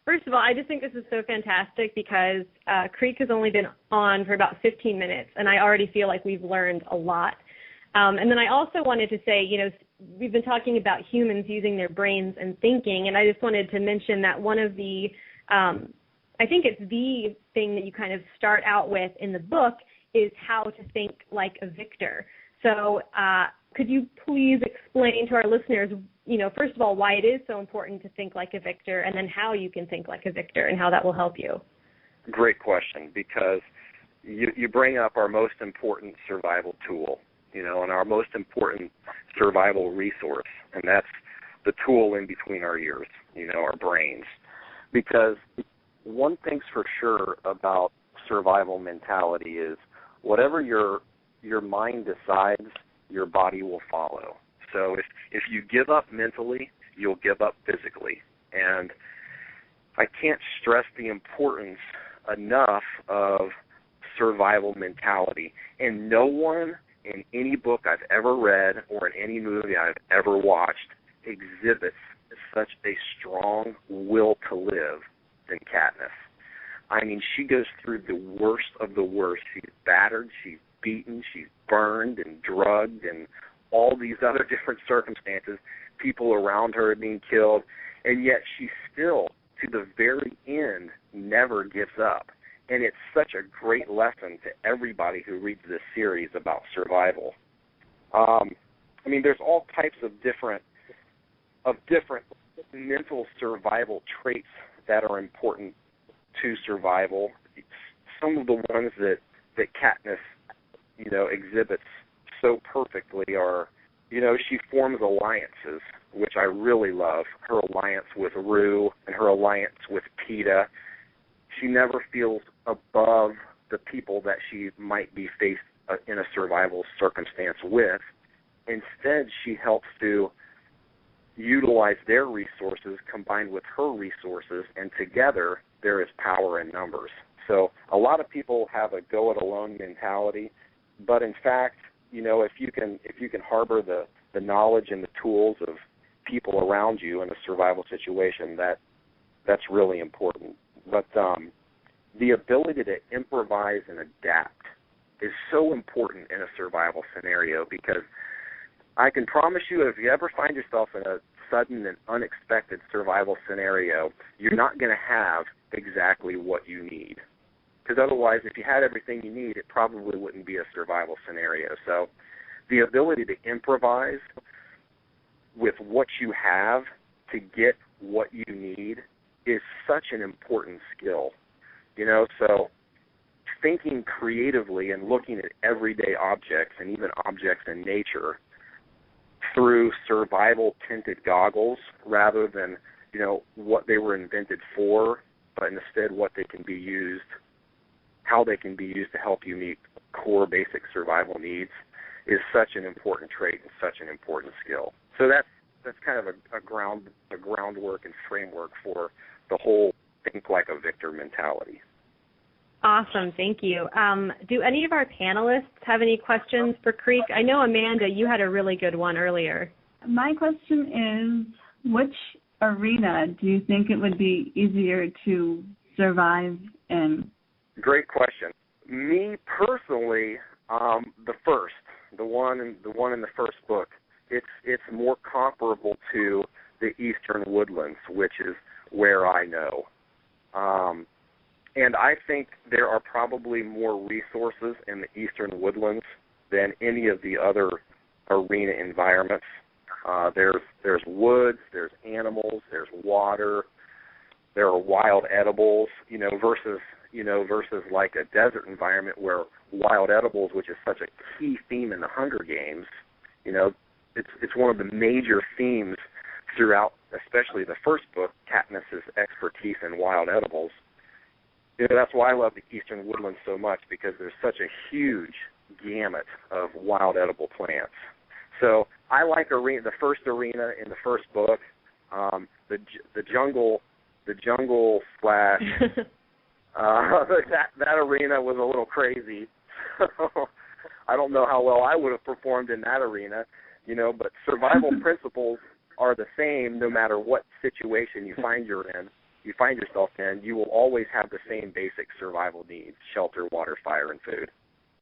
First of all, I just think this is so fantastic because Creek has only been on for about 15 minutes, and I already feel like we've learned a lot. And then I also wanted to say, we've been talking about humans using their brains and thinking, and I just wanted to mention that one of the, I think it's the thing that you kind of start out with in the book is how to think like a victor. So could you please explain to our listeners, first of all, why it is so important to think like a victor, and then how you can think like a victor and how that will help you? Great question, because you bring up our most important survival tool, and our most important survival resource, and that's the tool in between our ears, our brains. Because one thing's for sure about survival mentality is whatever your mind decides, your body will follow. So if you give up mentally, you'll give up physically. And I can't stress the importance enough of survival mentality. And no one in any book I've ever read or in any movie I've ever watched exhibits such a strong will to live than Katniss. I mean, she goes through the worst of the worst. She's battered, she's beaten, she's burned and drugged and all these other different circumstances. People around her are being killed, and yet she still, to the very end, never gives up. And it's such a great lesson to everybody who reads this series about survival. There's all types of different mental survival traits that are important to survival. Some of the ones that Katniss, exhibits so perfectly are, she forms alliances, which I really love. Her alliance with Rue and her alliance with Peeta. She never feels above the people that she might be faced in a survival circumstance with. Instead, she helps to utilize their resources combined with her resources, and together there is power in numbers. So a lot of people have a go-it-alone mentality, but in fact, if you can harbor the knowledge and the tools of people around you in a survival situation, that's really important. But the ability to improvise and adapt is so important in a survival scenario, because I can promise you, if you ever find yourself in a sudden and unexpected survival scenario, you're not going to have exactly what you need. Because otherwise, if you had everything you need, it probably wouldn't be a survival scenario. So the ability to improvise with what you have to get what you need is such an important skill. So thinking creatively and looking at everyday objects and even objects in nature through survival-tinted goggles rather than, what they were invented for, but instead what they can be used, how they can be used to help you meet core basic survival needs is such an important trait and such an important skill. So that's kind of a groundwork and framework for the whole think like a victor mentality. Awesome, thank you. Do any of our panelists have any questions for Creek? I know, Amanda, you had a really good one earlier. My question is, which arena do you think it would be easier to survive in? Great question. Me personally, the one in the first book, it's more comparable to the Eastern Woodlands, which is where I know. And I think there are probably more resources in the Eastern Woodlands than any of the other arena environments. There's woods, there's animals, there's water, there are wild edibles, versus like a desert environment where wild edibles, which is such a key theme in the Hunger Games, it's one of the major themes throughout, especially the first book, Katniss's expertise in wild edibles. That's why I love the Eastern Woodlands so much, because there's such a huge gamut of wild edible plants. So I like the first arena in the first book, the jungle slash that arena was a little crazy. I don't know how well I would have performed in that arena, but survival principles are the same no matter what situation you find you're in. you find yourself in, you will always have the same basic survival needs: shelter, water, fire, and food.